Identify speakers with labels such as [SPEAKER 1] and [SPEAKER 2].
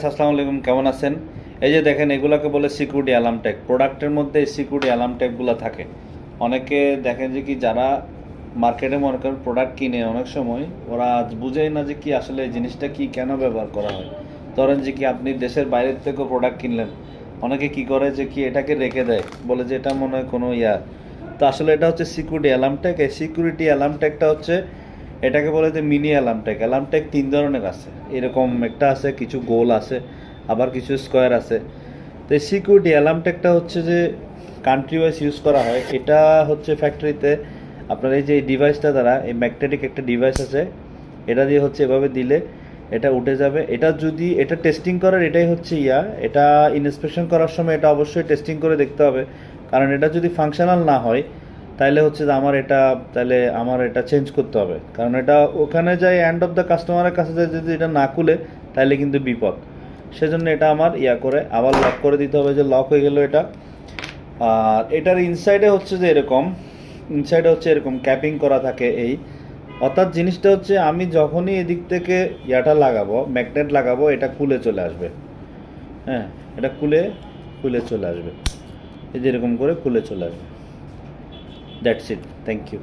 [SPEAKER 1] আসসালামু আলাইকুম, কেমন আছেন? এই যে দেখেন, এগুলোকে বলে সিকিউরিটি অ্যালার্ম ট্যাগ। প্রোডাক্টের মধ্যে সিকিউরিটি অ্যালার্ম ট্যাগগুলো থাকে। অনেকে দেখেন যে কি, যারা মার্কেটে মনে করেন প্রোডাক্ট কিনে, অনেক সময় ওরা বুঝেই না যে কি আসলে এই জিনিসটা কি, কেন ব্যবহার করা হয়। ধরেন যে কি, আপনি দেশের বাইরের থেকেও প্রোডাক্ট কিনলেন, অনেকে কি করে যে কি এটাকে রেখে দেয়, বলে যে এটা মনে হয় কোনো তো আসলে এটা হচ্ছে সিকিউরিটি অ্যালার্ম ট্যাগ। এই সিকিউরিটি অ্যালার্ম ট্যাগটা হচ্ছে, এটাকে বলে যে mini alarm tag. Alarm tag তিন ধরনের আছে, এরকম একটা আছে, কিছু গোল আছে, আবার কিছু স্কোয়ার আছে। তো এই সিকিউরিটি অ্যালার্ম ট্যাগটা হচ্ছে যে কান্ট্রি ওয়াইজ ইউজ করা হয়। এটা হচ্ছে ফ্যাক্টরিতে আপনার এই যে এই ডিভাইসটা দ্বারা, এই ম্যাগনেটিক একটা ডিভাইস আছে, এটা দিয়ে হচ্ছে এভাবে দিলে এটা উঠে যাবে। এটা যদি এটা টেস্টিং করার এটাই হচ্ছে এটা ইন্সপেকশন করার সময় এটা অবশ্যই টেস্টিং করে দেখতে হবে। কারণ এটা যদি ফাংশনাল না হয়, তাইলে হচ্ছে যে আমার এটা চেঞ্জ করতে হবে। কারণ এটা ওখানে যায়, এন্ড অফ দ্য কাস্টমারের কাছে যায়, যদি এটা না খুলে তাইলে কিন্তু বিপদ। সেজন্য এটা আমার করে আবার লক করে দিতে হবে, যে লক হয়ে গেল এটা। আর এটার ইনসাইডে হচ্ছে এরকম ক্যাপিং করা থাকে এই। অর্থাৎ জিনিসটা হচ্ছে, আমি যখনই এদিক থেকে লাগাবো, ম্যাগনেট লাগাবো, এটা খুলে চলে আসবে। হ্যাঁ, এটা খুলে চলে আসবে, এই যে এরকম করে খুলে চলে আসবে। That's it, thank you.